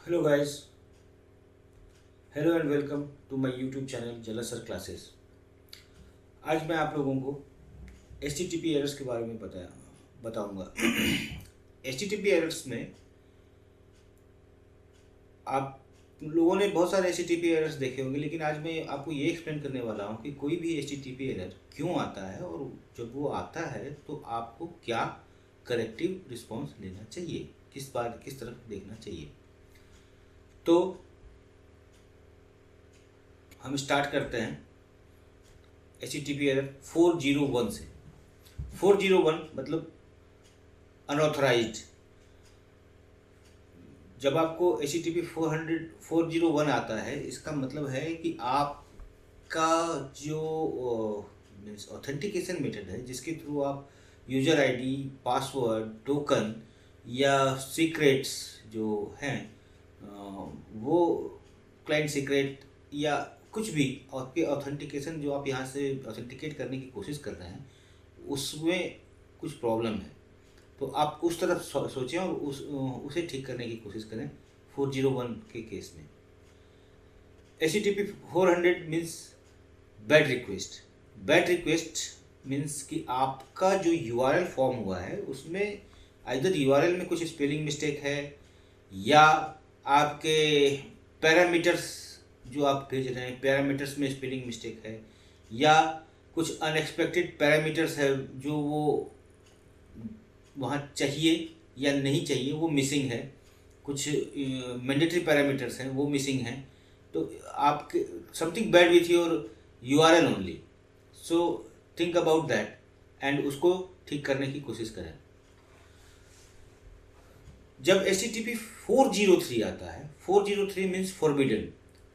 Hello guys, hello and welcome to my YouTube channel Jalsar classes. आज मैं आप लोगों को H T T P errors के बारे में बताऊंगा। H T T P errors में आप लोगों ने बहुत सारे H T T P errors देखे होंगे, लेकिन आज मैं आपको ये एक्सप्लेन करने वाला हूँ कि कोई भी H T T P error क्यों आता है और जब वो आता है तो आपको क्या करेक्टिव रिस्पॉन्स लेना चाहिए, किस तरफ देखना चाहिए। तो हम स्टार्ट करते हैं H T T P error 401 से। 401 मतलब अनऑथराइज्ड। जब आपको एच टी टी पी 401 आता है, इसका मतलब है कि आपका जो मीन्स ऑथेंटिकेशन मेथड है, जिसके थ्रू आप यूजर आईडी, पासवर्ड, टोकन या सीक्रेट्स जो हैं, वो क्लाइंट सीक्रेट या कुछ भी आपके ऑथेंटिकेशन जो आप यहाँ से ऑथेंटिकेट करने की कोशिश कर रहे हैं, उसमें कुछ प्रॉब्लम है। तो आप उस तरफ सोचें और उसे ठीक करने की कोशिश करें। 401 के केस में H T T P 400 means bad request. Bad request means कि आपका जो यूआरएल फॉर्म हुआ है उसमें आइदर यूआरएल में कुछ स्पेलिंग मिस्टेक है, या आपके पैरामीटर्स जो आप भेज रहे हैं पैरामीटर्स में स्पेलिंग मिस्टेक है, या कुछ अनएक्सपेक्टेड पैरामीटर्स है जो वो वहाँ चाहिए या नहीं चाहिए, वो मिसिंग है। कुछ मैंडेटरी पैरामीटर्स हैं वो मिसिंग हैं। तो आपके something bad with your URL only. So think about that and उसको ठीक करने की कोशिश करें। जब एच टी टी पी 403 आता है, 403 मीन्स फॉरबिडन।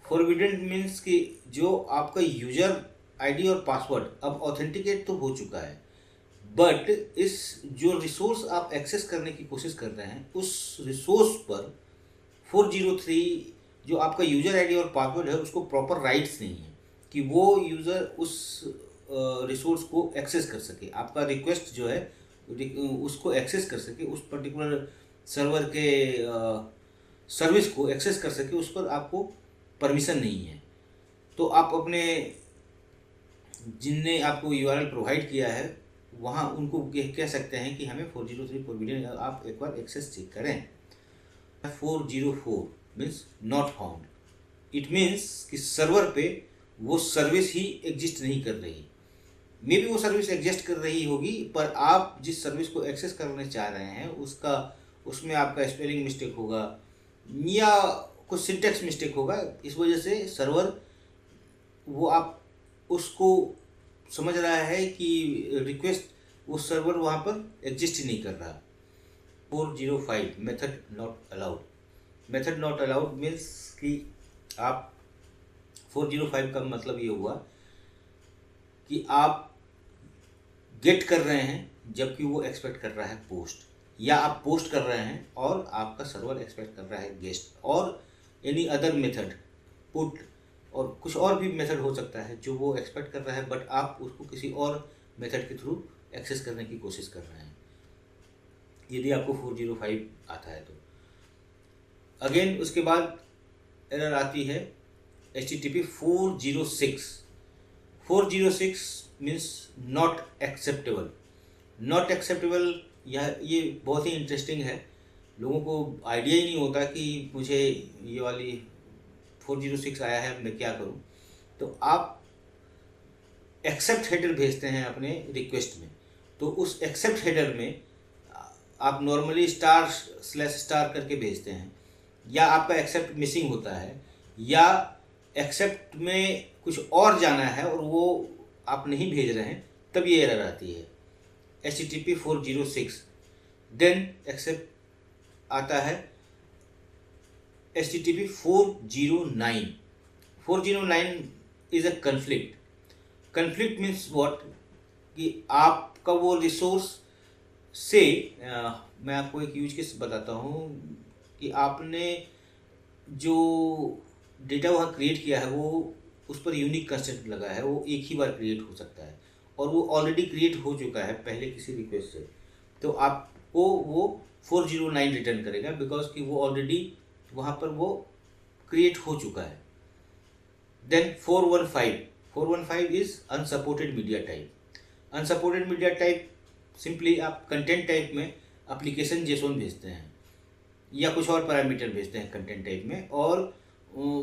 फॉरबिडन मीन्स कि जो आपका यूजर आईडी और पासवर्ड अब ऑथेंटिकेट तो हो चुका है, बट इस जो रिसोर्स आप एक्सेस करने की कोशिश कर रहे हैं उस रिसोर्स पर 403 जो आपका यूजर आईडी और पासवर्ड है उसको प्रॉपर राइट्स नहीं है कि वो यूज़र उस रिसोर्स को एक्सेस कर सके। आपका रिक्वेस्ट जो है उसको एक्सेस कर सके, उस पर्टिकुलर सर्वर के सर्विस को एक्सेस कर सके, उस पर आपको परमिशन नहीं है। तो आप अपने जिनने आपको यूआरएल प्रोवाइड किया है वहाँ उनको कह सकते हैं कि हमें 403 फॉरबिडन, आप एक बार एक्सेस चेक करें। 404 means not found. It means कि सर्वर पे वो सर्विस ही एग्जिस्ट नहीं कर रही। मे बी वो सर्विस एग्जिस्ट कर रही होगी, पर आप जिस सर्विस को एक्सेस करने चाह रहे हैं उसमें आपका स्पेलिंग मिस्टेक होगा या कुछ सिंटेक्स मिस्टेक होगा। इस वजह से सर्वर वो आप उसको समझ रहा है कि रिक्वेस्ट वो सर्वर वहाँ पर एग्जिस्ट ही नहीं कर रहा। 405 method not allowed. Method not allowed means कि आप 405 का मतलब ये हुआ कि आप गेट कर रहे हैं जबकि वो एक्सपेक्ट कर रहा है पोस्ट, या आप पोस्ट कर रहे हैं और आपका सर्वर एक्सपेक्ट कर रहा है गेस्ट, और एनी अदर मेथड पुट और कुछ और भी मेथड हो सकता है जो वो एक्सपेक्ट कर रहा है, बट आप उसको किसी और मेथड के थ्रू एक्सेस करने की कोशिश कर रहे हैं। यदि आपको 405 आता है तो अगेन उसके बाद एरर आती है H T T P 406। 406 means not acceptable. Not acceptable ये बहुत ही इंटरेस्टिंग है। लोगों को आइडिया ही नहीं होता कि मुझे ये वाली 406 आया है, मैं क्या करूं। तो आप एक्सेप्ट हेडर भेजते हैं अपने रिक्वेस्ट में, तो उस एक्सेप्ट हेडर में आप नॉर्मली */* करके भेजते हैं, या आपका एक्सेप्ट मिसिंग होता है, या एक्सेप्ट में कुछ और जाना है और वो आप नहीं भेज रहे हैं, तब ये एरर आती है H T T P 406। Then except आता है H T T P 409। 409 is a conflict. Conflict means what, कि आपका वो रिसोर्स से मैं आपको एक यूज केस बताता हूँ कि आपने जो डेटा वहाँ क्रिएट किया है वो उस पर यूनिक कंस्ट्रेंट लगा है, वो एक ही बार क्रिएट हो सकता है और वो ऑलरेडी क्रिएट हो चुका है पहले किसी रिक्वेस्ट से। तो आपको वो 409 रिटर्न करेगा बिकॉज कि वो ऑलरेडी वहाँ पर वो क्रिएट हो चुका है। Then 415 is unsupported media type. Unsupported media type simply आप कंटेंट टाइप में एप्लीकेशन जेसोन भेजते हैं या कुछ और पैरामीटर भेजते हैं कंटेंट टाइप में, और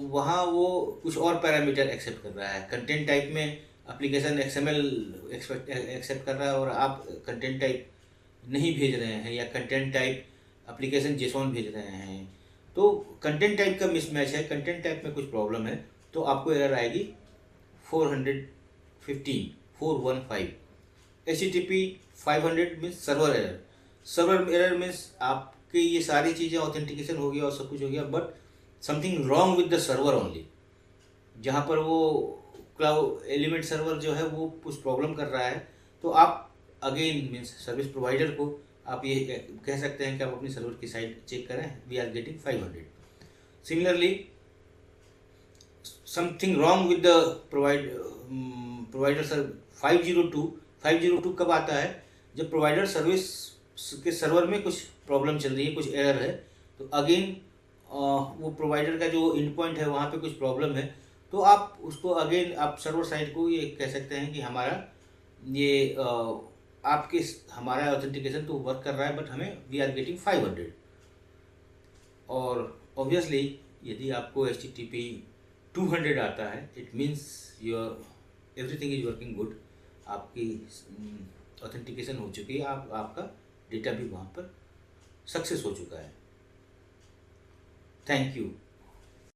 वहाँ वो कुछ और पैरामीटर एक्सेप्ट कर रहा है। कंटेंट टाइप में एप्लीकेशन XML एक्सेप्ट कर रहा है और आप कंटेंट टाइप नहीं भेज रहे हैं, या कंटेंट टाइप एप्लीकेशन जेसोन भेज रहे हैं, तो कंटेंट टाइप का मिसमैच है, कंटेंट टाइप में कुछ प्रॉब्लम है, तो आपको एरर आएगी 415। HTTP 500 means server error. Server error means आपके ये सारी चीज़ें ऑथेंटिकेशन हो गया और सब कुछ हो गया, but something wrong with the server only. जहाँ पर वो क्लाउड एलिमेंट सर्वर जो है वो कुछ प्रॉब्लम कर रहा है, तो आप अगेन मीन्स सर्विस प्रोवाइडर को आप ये कह सकते हैं कि आप अपनी सर्वर की साइट चेक करें, we are getting 500। Similarly something wrong with the provider sir 502 कब आता है? जब प्रोवाइडर सर्विस के सर्वर में कुछ प्रॉब्लम चल रही है, कुछ एरर है, तो अगेन वो प्रोवाइडर का जो इंड पॉइंट है वहाँ पे कुछ प्रॉब्लम है, तो आप उसको अगेन आप सर्वर साइड को ये कह सकते हैं कि हमारा ये आपके हमारा ऑथेंटिकेशन तो वर्क कर रहा है, बट हमें वी आर गेटिंग 500। और ऑब्वियसली यदि आपको HTTP 200 आता है, it means your everything is working good, आपकी ऑथेंटिकेशन हो चुकी है, आपका डेटा भी वहाँ पर सक्सेस हो चुका है। Thank you.